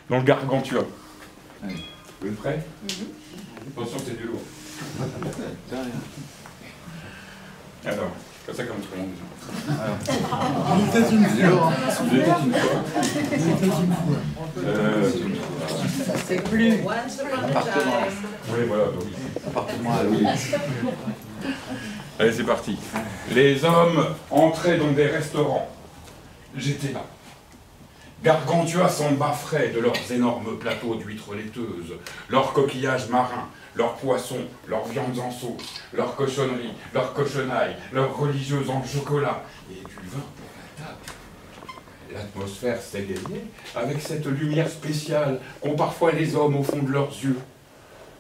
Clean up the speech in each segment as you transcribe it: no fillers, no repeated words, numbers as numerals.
dans le Gargantua. Vous êtes prêts? Attention, c'est du lourd. Alors, comme ça commence comment déjà? Il était une fois. Il était une fois. Il était une fois. Ça c'est plus. Appartement. Oui, voilà. Donc. Appartement à Louis. Allez, c'est parti. Les hommes entraient dans des restaurants. J'étais là. Gargantua s'embafferait de leurs énormes plateaux d'huîtres laiteuses, leurs coquillages marins, leurs poissons, leurs viandes en sauce, leurs cochonneries, leurs cochonailles, leurs religieuses en chocolat, et du vin pour la table. L'atmosphère s'égayait avec cette lumière spéciale qu'ont parfois les hommes au fond de leurs yeux.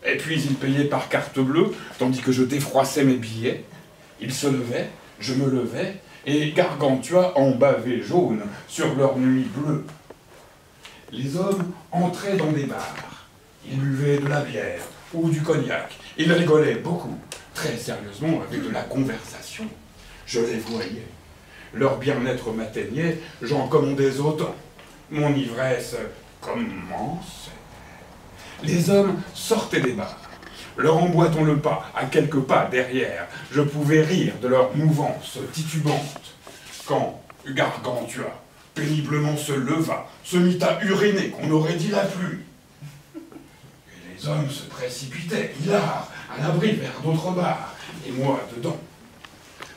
Et puis ils payaient par carte bleue, tandis que je défroissais mes billets. Ils se levaient, je me levais, et Gargantua embavait jaune sur leur nuit bleue. Les hommes entraient dans des bars. Ils buvaient de la bière ou du cognac. Ils rigolaient beaucoup, très sérieusement, avec de la conversation. Je les voyais. Leur bien-être m'atteignait, j'en commandais autant. Mon ivresse commençait. Les hommes sortaient des bars. Leur emboîtant le pas, à quelques pas derrière, je pouvais rire de leur mouvance titubante. Quand Gargantua péniblement se leva, se mit à uriner, qu'on aurait dit la pluie. Et les hommes se précipitaient, hilars, à l'abri vers d'autres bars, et moi dedans.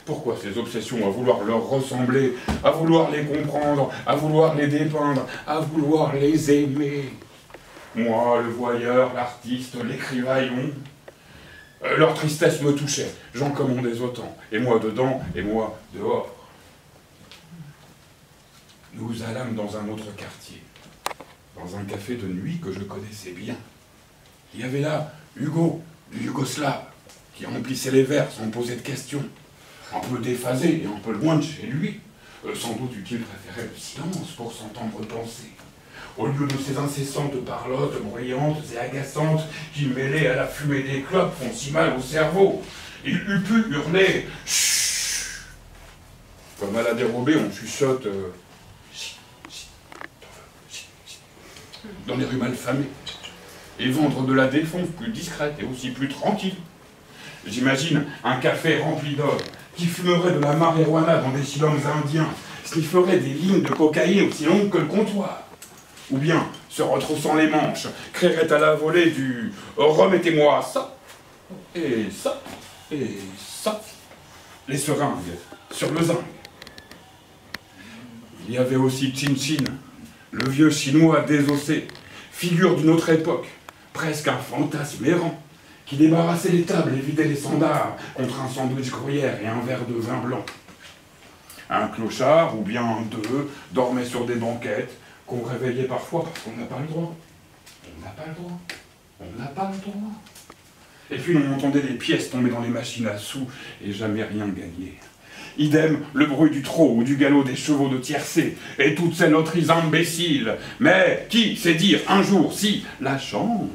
Pourquoi ces obsessions à vouloir leur ressembler, à vouloir les comprendre, à vouloir les dépeindre, à vouloir les aimer? Moi, le voyeur, l'artiste, l'écrivaillon, leur tristesse me touchait, j'en commandais autant, et moi dedans, et moi dehors. Nous allâmes dans un autre quartier, dans un café de nuit que je connaissais bien. Il y avait là Hugo, du Yougoslave, qui remplissait les verres sans poser de questions, un peu déphasé et un peu loin de chez lui. Sans doute eût-il préféré le silence pour s'entendre penser. Au lieu de ces incessantes parlottes bruyantes et agaçantes qui, mêlées à la fumée des clopes, font si mal au cerveau, il eût pu hurler « Chut !» Comme à la dérobée, on chuchote dans les rues malfamées, et vendre de la défonce plus discrète et aussi plus tranquille. J'imagine un café rempli d'hommes qui fumeraient de la marijuana dans des silons indiens, snifferait des lignes de cocaïne aussi longues que le comptoir. Ou bien, se retroussant les manches, créerait à la volée du « remettez-moi ça, et ça, et ça », les seringues sur le zinc. Il y avait aussi Chin Chin, le vieux chinois désossé, figure d'une autre époque, presque un fantasme errant, qui débarrassait les tables et vidait les sandars contre un sandwich gruyère et un verre de vin blanc. Un clochard, ou bien deux, dormait sur des banquettes, qu'on réveillait parfois parce qu'on n'a pas le droit. On n'a pas le droit. On n'a pas le droit. Et puis on entendait les pièces tomber dans les machines à sous et jamais rien gagner. Idem, le bruit du trot ou du galop des chevaux de tiercé et toutes ces loteries imbéciles. Mais qui sait dire un jour si la chance...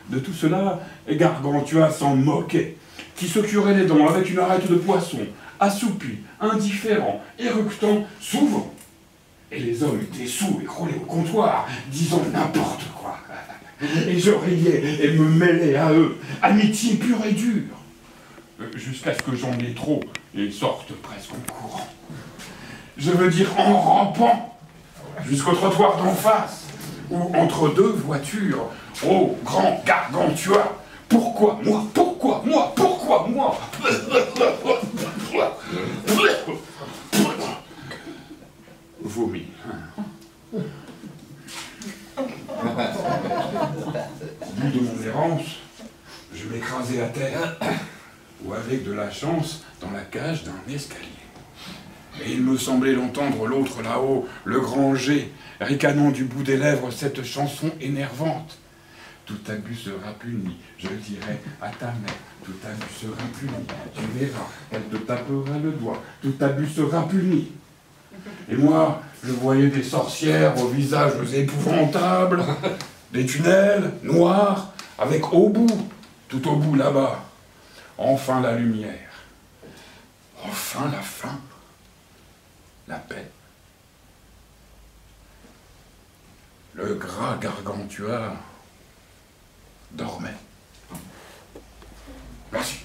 De tout cela, Gargantua s'en moquait, qui se curait les dents avec une arête de poisson, assoupi, indifférent, éructant souvent. Et les hommes étaient sous et roulaient au comptoir, disant n'importe quoi. Et je riais et me mêlais à eux, amitié pure et dure, jusqu'à ce que j'en ai trop et sorte presque en courant. Je veux dire en rampant, jusqu'au trottoir d'en face, où entre deux voitures, ô grand Gargantua, pourquoi moi, pourquoi moi, pourquoi moi? Vomi. Au bout de mon errance, je m'écrasais à terre, ou avec de la chance, dans la cage d'un escalier. Et il me semblait l'entendre l'autre là-haut, le grand G, ricanant du bout des lèvres cette chanson énervante. Tout abus sera puni, je le dirai à ta mère. Tout abus sera puni, tu verras, elle te tapera le doigt. Tout abus sera puni. Et moi, je voyais des sorcières aux visages épouvantables, des tunnels noirs, avec au bout, tout au bout là-bas, enfin la lumière, enfin la fin, la paix. le gras Gargantua dormait. Merci.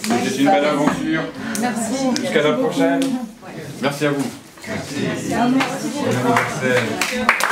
C'était une belle aventure. Merci. Jusqu'à la prochaine. Merci à vous. Merci. Bon anniversaire.